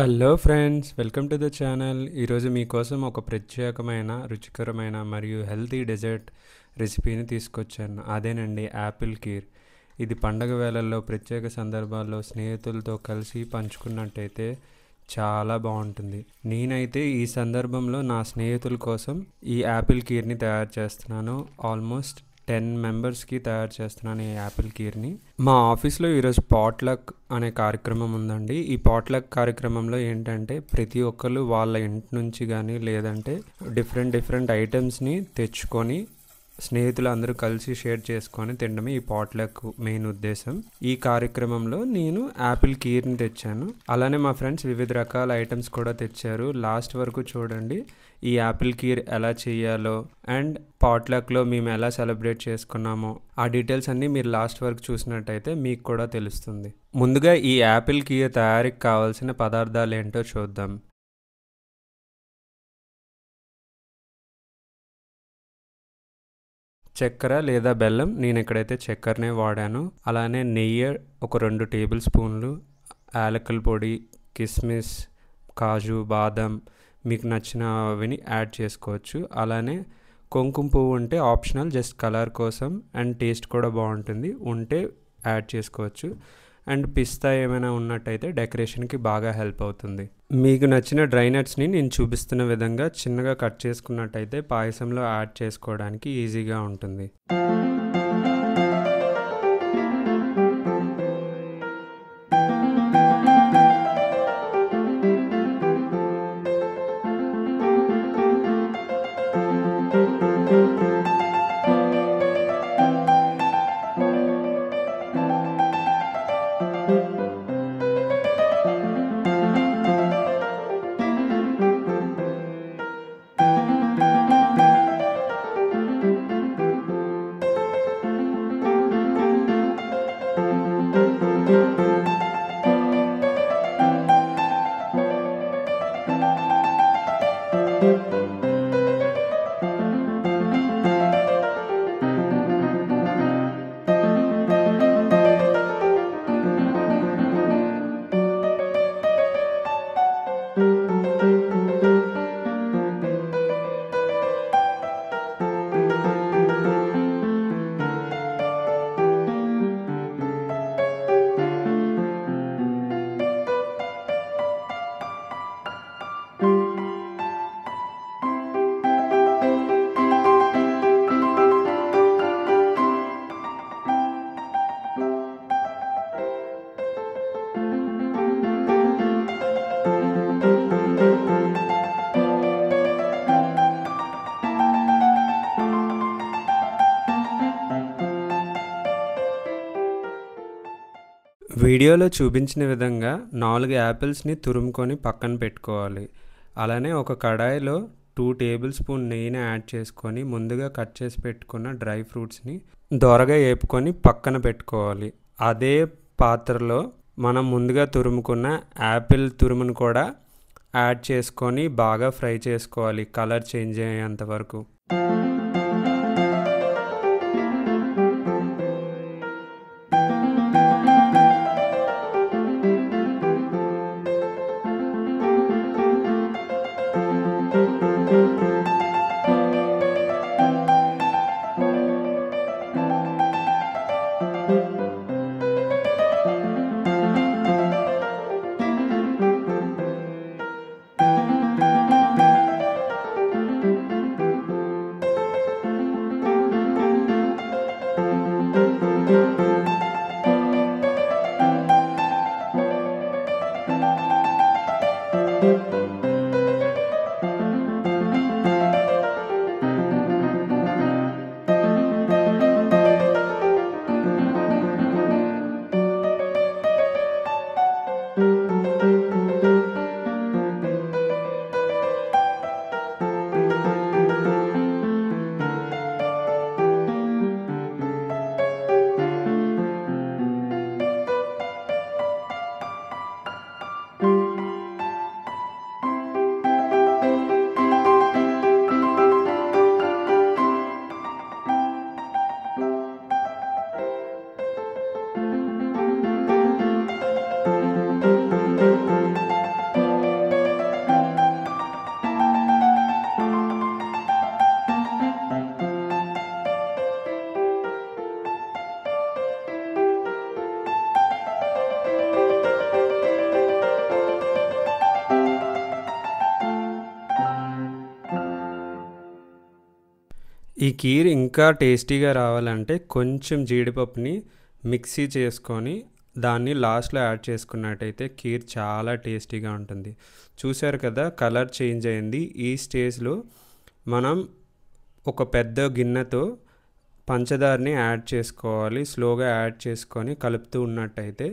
Hello friends, welcome to the channel. ఈరోజు మీకోసం ఒక ప్రత్యేకమైన రుచికరమైన మరియు హెల్తీ డెజర్ట్ రెసిపీని తీసుకొచ్చాను. అదేనండి యాపిల్ కీర్. ఇది పండగ వేళల్లో ప్రత్యేక సందర్భాల్లో స్నేహితులతో కలిసి పంచుకున్నట్టయితే చాలా బాగుంటుంది. నేనైతే ఈ సందర్భంలో నా స్నేహితుల కోసం ఈ యాపిల్ కీర్ని తయారు చేస్తున్నాను. ఆల్మోస్ట్ 10 మెంబర్స్కి తయారు చేస్తున్నాను ఈ యాపిల్ కీర్ని. మా ఆఫీస్లో ఈరోజు పాట్లక్ అనే కార్యక్రమం ఉందండి. ఈ పాట్లక్ కార్యక్రమంలో ఏంటంటే ప్రతి ఒక్కరు వాళ్ళ ఇంటి నుంచి కానీ లేదంటే డిఫరెంట్ ఐటమ్స్ని తెచ్చుకొని స్నేహితులు అందరూ కలిసి షేర్ చేసుకొని తినడమే ఈ పాట్లక్ మెయిన్ ఉద్దేశం. ఈ కార్యక్రమంలో నేను యాపిల్ కీర్ని తెచ్చాను. అలానే మా ఫ్రెండ్స్ వివిధ రకాల ఐటమ్స్ కూడా తెచ్చారు. లాస్ట్ వరకు చూడండి ఈ యాపిల్ కీర్ ఎలా చేయాలో అండ్ పాట్లక్లో మేము ఎలా సెలబ్రేట్ చేసుకున్నామో ఆ డీటెయిల్స్ అన్నీ మీరు లాస్ట్ వరకు చూసినట్టయితే మీకు కూడా తెలుస్తుంది. ముందుగా ఈ యాపిల్ కీర్ తయారీకి కావాల్సిన పదార్థాలు ఏంటో చూద్దాం. చక్కెర లేదా బెల్లం, నేను ఇక్కడైతే చక్కెరనే వాడాను. అలానే నెయ్యి ఒక 2 టేబుల్ స్పూన్లు, యాలకుల పొడి, కిస్మిస్, కాజు, బాదం మీకు నచ్చినవిని యాడ్ చేసుకోవచ్చు. అలానే కుంకుమ పువ్వు ఉంటే ఆప్షనల్, జస్ట్ కలర్ కోసం అండ్ టేస్ట్ కూడా బాగుంటుంది, ఉంటే యాడ్ చేసుకోవచ్చు. అండ్ పిస్తా ఏమైనా ఉన్నట్టయితే డెకరేషన్కి బాగా హెల్ప్ అవుతుంది. మీకు నచ్చిన డ్రై నట్స్ని నేను చూపిస్తున్న విధంగా చిన్నగా కట్ చేసుకున్నట్టయితే పాయసంలో యాడ్ చేసుకోవడానికి ఈజీగా ఉంటుంది. వీడియోలో చూపించిన విధంగా 4 యాపిల్స్ని తురుముకొని పక్కన పెట్టుకోవాలి. అలానే ఒక కడాయిలో 2 టేబుల్ స్పూన్ నెయ్యిని యాడ్ చేసుకొని ముందుగా కట్ చేసి పెట్టుకున్న డ్రై ఫ్రూట్స్ని దోరగా వేపుకొని పక్కన పెట్టుకోవాలి. అదే పాత్రలో మనం ముందుగా తురుముకున్న యాపిల్ తురుమును కూడా యాడ్ చేసుకొని బాగా ఫ్రై చేసుకోవాలి, కలర్ చేంజ్ అయ్యేంత వరకు. ఈ కీర్ ఇంకా టేస్టీగా రావాలంటే కొంచెం జీడిపప్పుని మిక్సీ చేసుకొని దాన్ని లాస్ట్లో యాడ్ చేసుకున్నట్టయితే కీర్ చాలా టేస్టీగా ఉంటుంది. చూశారు కదా, కలర్ చేంజ్ అయింది. ఈ స్టేజ్లో మనం ఒక పెద్ద గిన్నెతో పంచదారని యాడ్ చేసుకోవాలి. స్లోగా యాడ్ చేసుకొని కలుపుతూ ఉన్నట్టయితే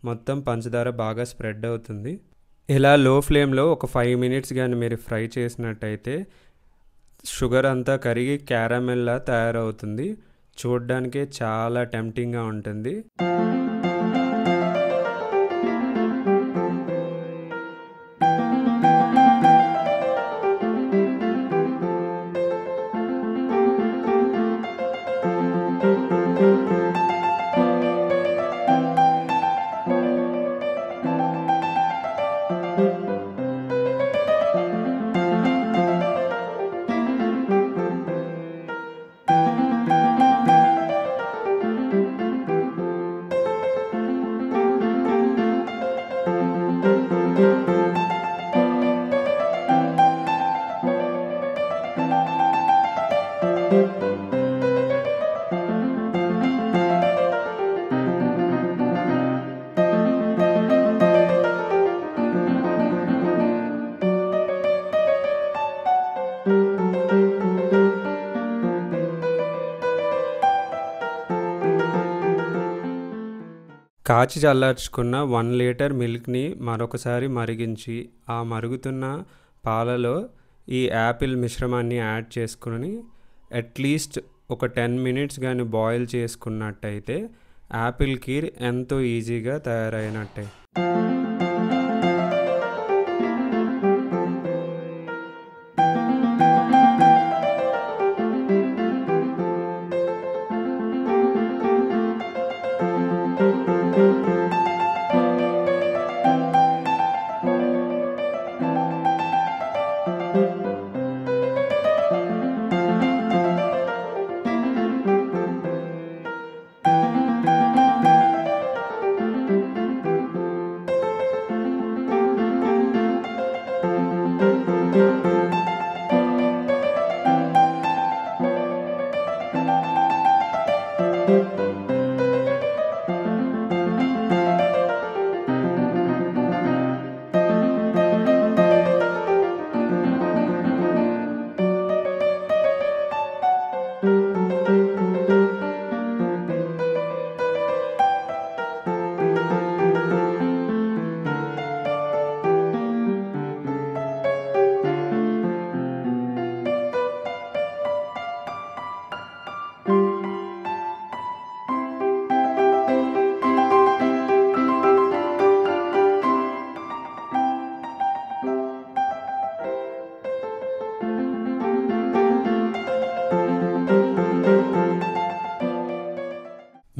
మొత్తం పంచదార బాగా స్ప్రెడ్ అవుతుంది. ఇలా లో ఫ్లేమ్లో ఒక 5 మినిట్స్ కానీ మీరు ఫ్రై చేసినట్టయితే షుగర్ అంతా కరిగి క్యారమెల్లా తయారవుతుంది. చూడ్డానికే చాలా టెంప్టింగ్గా ఉంటుంది. కాచి చల్లార్చుకున్న 1 లీటర్ మిల్క్ని మరొకసారి మరిగించి ఆ మరుగుతున్న పాలలో ఈ యాపిల్ మిశ్రమాన్ని యాడ్ చేసుకుని అట్లీస్ట్ ఒక 10 మినిట్స్ కానీ బాయిల్ చేసుకున్నట్టయితే యాపిల్ కీర్ ఎంతో ఈజీగా తయారైనట్టే.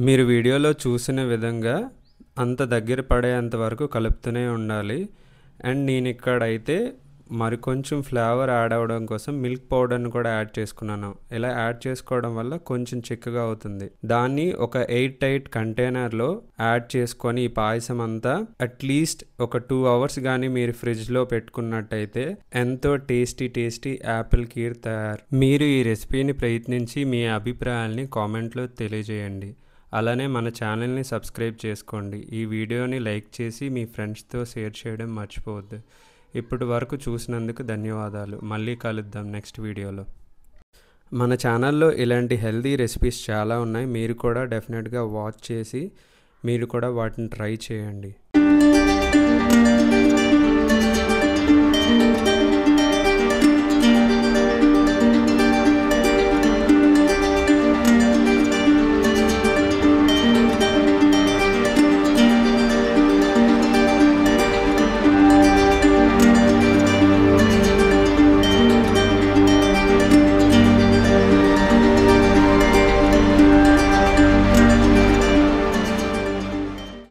మీరు వీడియోలో చూసిన విధంగా అంత దగ్గర పడేంత వరకు కలుపుతూనే ఉండాలి. అండ్ నేను ఇక్కడైతే మరికొంచెం ఫ్లేవర్ యాడ్ అవ్వడం కోసం మిల్క్ పౌడర్ని కూడా యాడ్ చేసుకున్నాను. ఇలా యాడ్ చేసుకోవడం వల్ల కొంచెం చిక్కగా అవుతుంది. దాన్ని ఒక ఎయిర్ టైట్ కంటైనర్లో యాడ్ చేసుకొని ఈ పాయసం అంతా అట్లీస్ట్ ఒక 2 అవర్స్ కానీ మీరు ఫ్రిడ్జ్లో పెట్టుకున్నట్టయితే ఎంతో టేస్టీ యాపిల్ కీర్ తయారు. మీరు ఈ రెసిపీని ప్రయత్నించి మీ అభిప్రాయాల్ని కామెంట్లో తెలియజేయండి. అలానే మన ఛానల్ని సబ్స్క్రైబ్ చేసుకోండి. ఈ వీడియోని లైక్ చేసి మీ ఫ్రెండ్స్తో షేర్ చేయడం మర్చిపోవద్దు. ఇప్పటి వరకు చూసినందుకు ధన్యవాదాలు. మళ్ళీ కలుద్దాం నెక్స్ట్ వీడియోలో. మన ఛానల్లో ఇలాంటి హెల్తీ రెసిపీస్ చాలా ఉన్నాయి. మీరు కూడా డెఫినెట్గా వాచ్ చేసి మీరు కూడా వాటిని ట్రై చేయండి.